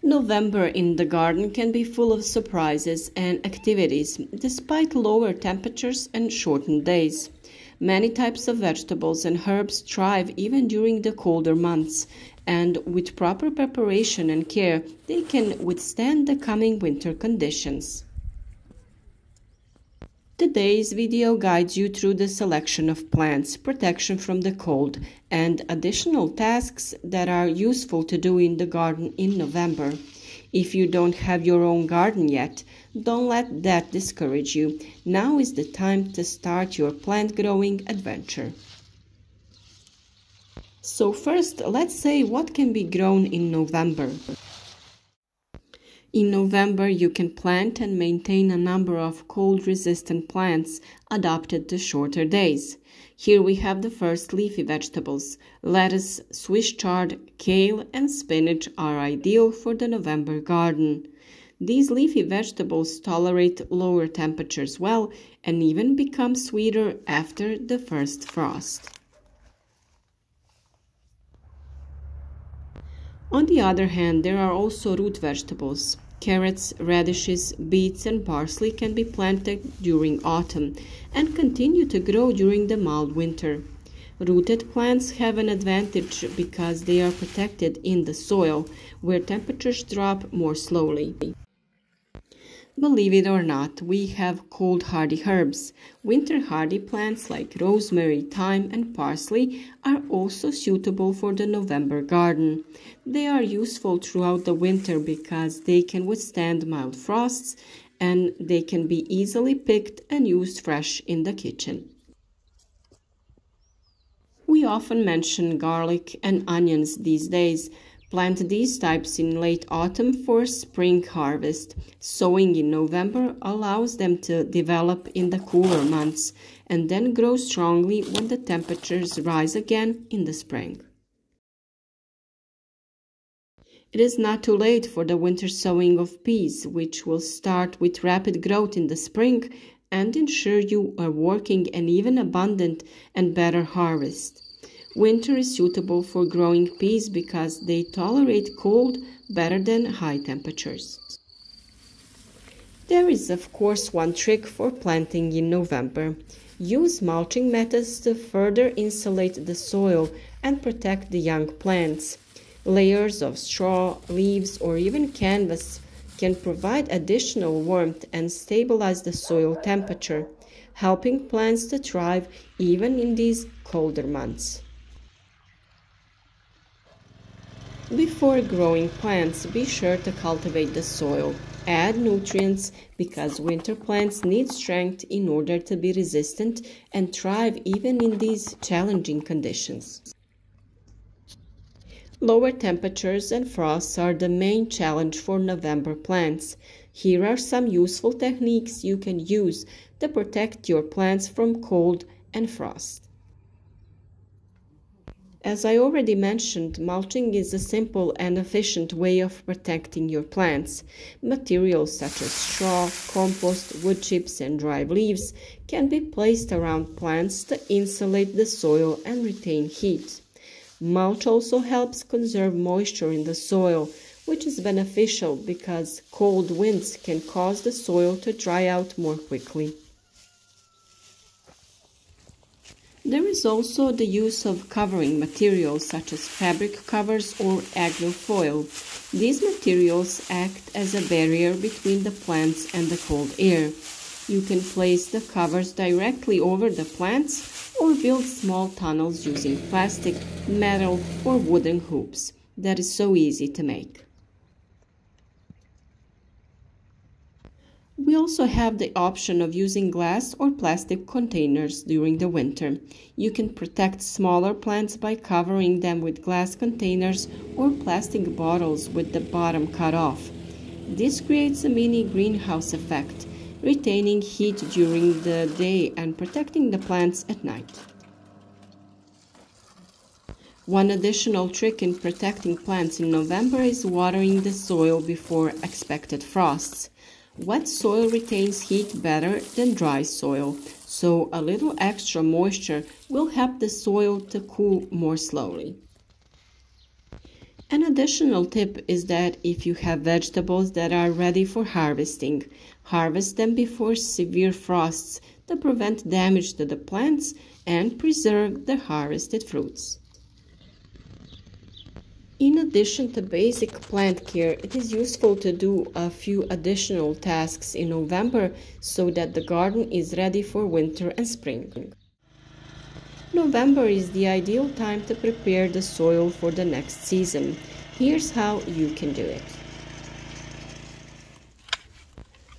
November in the garden can be full of surprises and activities, despite lower temperatures and shortened days. Many types of vegetables and herbs thrive even during the colder months, and with proper preparation and care, they can withstand the coming winter conditions. Today's video guides you through the selection of plants, protection from the cold, and additional tasks that are useful to do in the garden in November. If you don't have your own garden yet, don't let that discourage you. Now is the time to start your plant growing adventure. So first, let's say what can be grown in November. In November, you can plant and maintain a number of cold-resistant plants adapted to shorter days. Here we have the first leafy vegetables. Lettuce, Swiss chard, kale, and spinach are ideal for the November garden. These leafy vegetables tolerate lower temperatures well and even become sweeter after the first frost. On the other hand, there are also root vegetables. Carrots, radishes, beets, and parsley can be planted during autumn and continue to grow during the mild winter. Rooted plants have an advantage because they are protected in the soil, where temperatures drop more slowly. Believe it or not, we have cold-hardy herbs. Winter-hardy plants like rosemary, thyme, and parsley are also suitable for the November garden. They are useful throughout the winter because they can withstand mild frosts and they can be easily picked and used fresh in the kitchen. We often mention garlic and onions these days. Plant these types in late autumn for spring harvest. Sowing in November allows them to develop in the cooler months and then grow strongly when the temperatures rise again in the spring. It is not too late for the winter sowing of peas, which will start with rapid growth in the spring and ensure you are working an even abundant and better harvest. Winter is suitable for growing peas because they tolerate cold better than high temperatures. There is of course one trick for planting in November. Use mulching methods to further insulate the soil and protect the young plants. Layers of straw, leaves, or even canvas can provide additional warmth and stabilize the soil temperature, helping plants to thrive even in these colder months. Before growing plants, be sure to cultivate the soil. Add nutrients because winter plants need strength in order to be resistant and thrive even in these challenging conditions. Lower temperatures and frosts are the main challenge for November plants. Here are some useful techniques you can use to protect your plants from cold and frost. As I already mentioned, mulching is a simple and efficient way of protecting your plants. Materials such as straw, compost, wood chips, and dried leaves can be placed around plants to insulate the soil and retain heat. Mulch also helps conserve moisture in the soil, which is beneficial because cold winds can cause the soil to dry out more quickly. There is also the use of covering materials such as fabric covers or agrofoil. These materials act as a barrier between the plants and the cold air. You can place the covers directly over the plants or build small tunnels using plastic, metal, or wooden hoops. That is so easy to make. We also have the option of using glass or plastic containers during the winter. You can protect smaller plants by covering them with glass containers or plastic bottles with the bottom cut off. This creates a mini greenhouse effect, retaining heat during the day and protecting the plants at night. One additional trick in protecting plants in November is watering the soil before expected frosts. Wet soil retains heat better than dry soil, so a little extra moisture will help the soil to cool more slowly. An additional tip is that if you have vegetables that are ready for harvesting, harvest them before severe frosts to prevent damage to the plants and preserve the harvested fruits. In addition to basic plant care, it is useful to do a few additional tasks in November so that the garden is ready for winter and spring. November is the ideal time to prepare the soil for the next season. Here's how you can do it.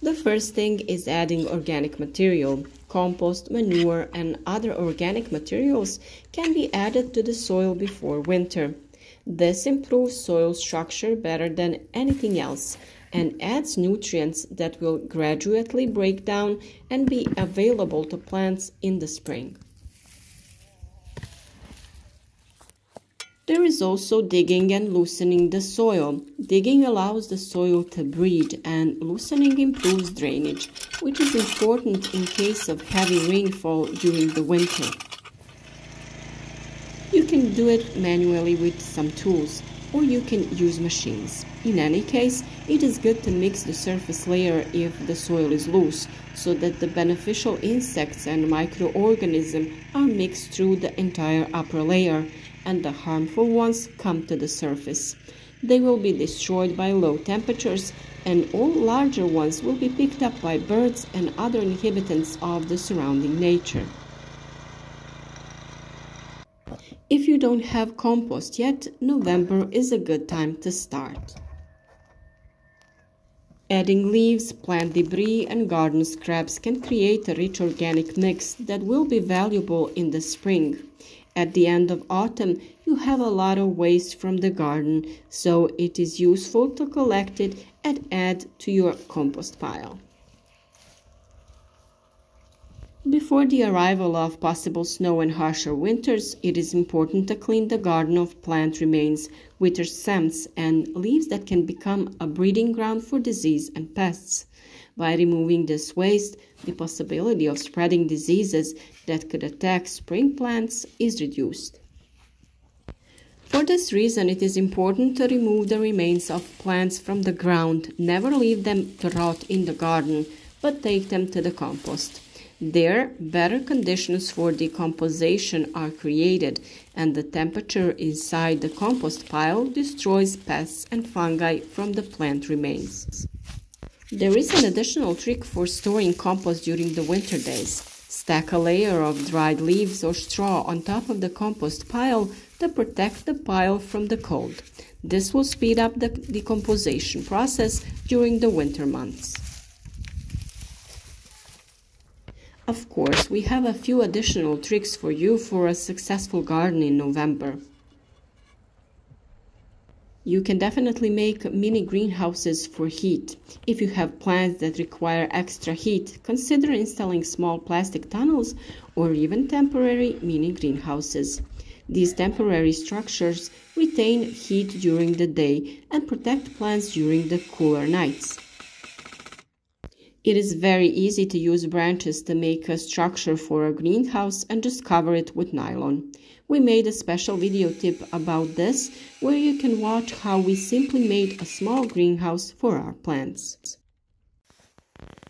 The first thing is adding organic material. Compost, manure, and other organic materials can be added to the soil before winter. This improves soil structure better than anything else and adds nutrients that will gradually break down and be available to plants in the spring. There is also digging and loosening the soil. Digging allows the soil to breathe and loosening improves drainage, which is important in case of heavy rainfall during the winter. You can do it manually with some tools, or you can use machines. In any case, it is good to mix the surface layer if the soil is loose, so that the beneficial insects and microorganisms are mixed through the entire upper layer, and the harmful ones come to the surface. They will be destroyed by low temperatures, and all larger ones will be picked up by birds and other inhabitants of the surrounding nature. If you don't have compost yet, November is a good time to start. Adding leaves, plant debris, and garden scraps can create a rich organic mix that will be valuable in the spring. At the end of autumn, you have a lot of waste from the garden, so it is useful to collect it and add to your compost pile. Before the arrival of possible snow and harsher winters, it is important to clean the garden of plant remains, winter stems, and leaves that can become a breeding ground for disease and pests. By removing this waste, the possibility of spreading diseases that could attack spring plants is reduced. For this reason, it is important to remove the remains of plants from the ground. Never leave them to rot in the garden, but take them to the compost. There, better conditions for decomposition are created, and the temperature inside the compost pile destroys pests and fungi from the plant remains. There is an additional trick for storing compost during the winter days. Stack a layer of dried leaves or straw on top of the compost pile to protect the pile from the cold. This will speed up the decomposition process during the winter months. Of course, we have a few additional tricks for you for a successful garden in November. You can definitely make mini greenhouses for heat. If you have plants that require extra heat, consider installing small plastic tunnels or even temporary mini greenhouses. These temporary structures retain heat during the day and protect plants during the cooler nights. It is very easy to use branches to make a structure for a greenhouse and just cover it with nylon. We made a special video tip about this, where you can watch how we simply made a small greenhouse for our plants.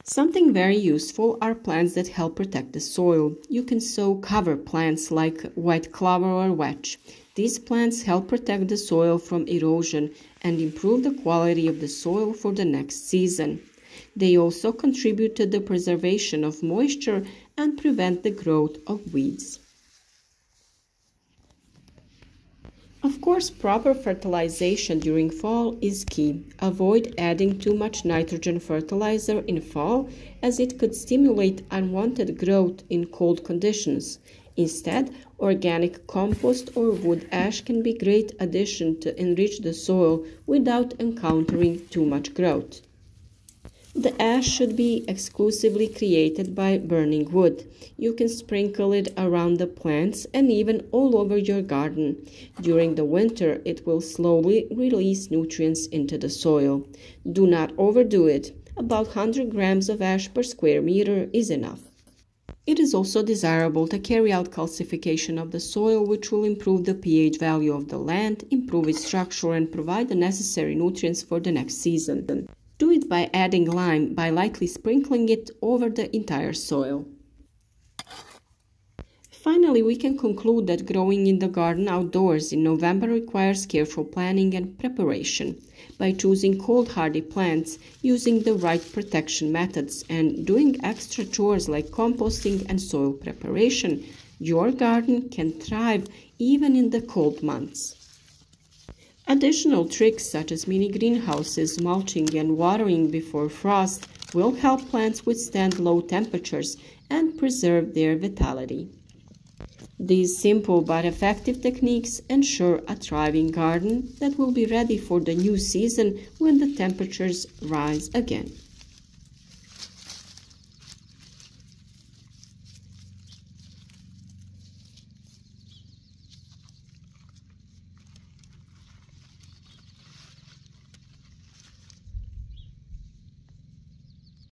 Something very useful are plants that help protect the soil. You can sow cover plants like white clover or vetch. These plants help protect the soil from erosion and improve the quality of the soil for the next season. They also contribute to the preservation of moisture and prevent the growth of weeds. Of course, proper fertilization during fall is key. Avoid adding too much nitrogen fertilizer in fall, as it could stimulate unwanted growth in cold conditions. Instead, organic compost or wood ash can be a great addition to enrich the soil without encountering too much growth. The ash should be exclusively created by burning wood. You can sprinkle it around the plants and even all over your garden. During the winter, it will slowly release nutrients into the soil. Do not overdo it. About 100 grams of ash per square meter is enough. It is also desirable to carry out calcification of the soil, which will improve the pH value of the land, improve its structure, and provide the necessary nutrients for the next season. Do it by adding lime by lightly sprinkling it over the entire soil. Finally, we can conclude that growing in the garden outdoors in November requires careful planning and preparation. By choosing cold-hardy plants, using the right protection methods, and doing extra chores like composting and soil preparation, your garden can thrive even in the cold months. Additional tricks such as mini greenhouses, mulching, and watering before frost will help plants withstand low temperatures and preserve their vitality. These simple but effective techniques ensure a thriving garden that will be ready for the new season when the temperatures rise again.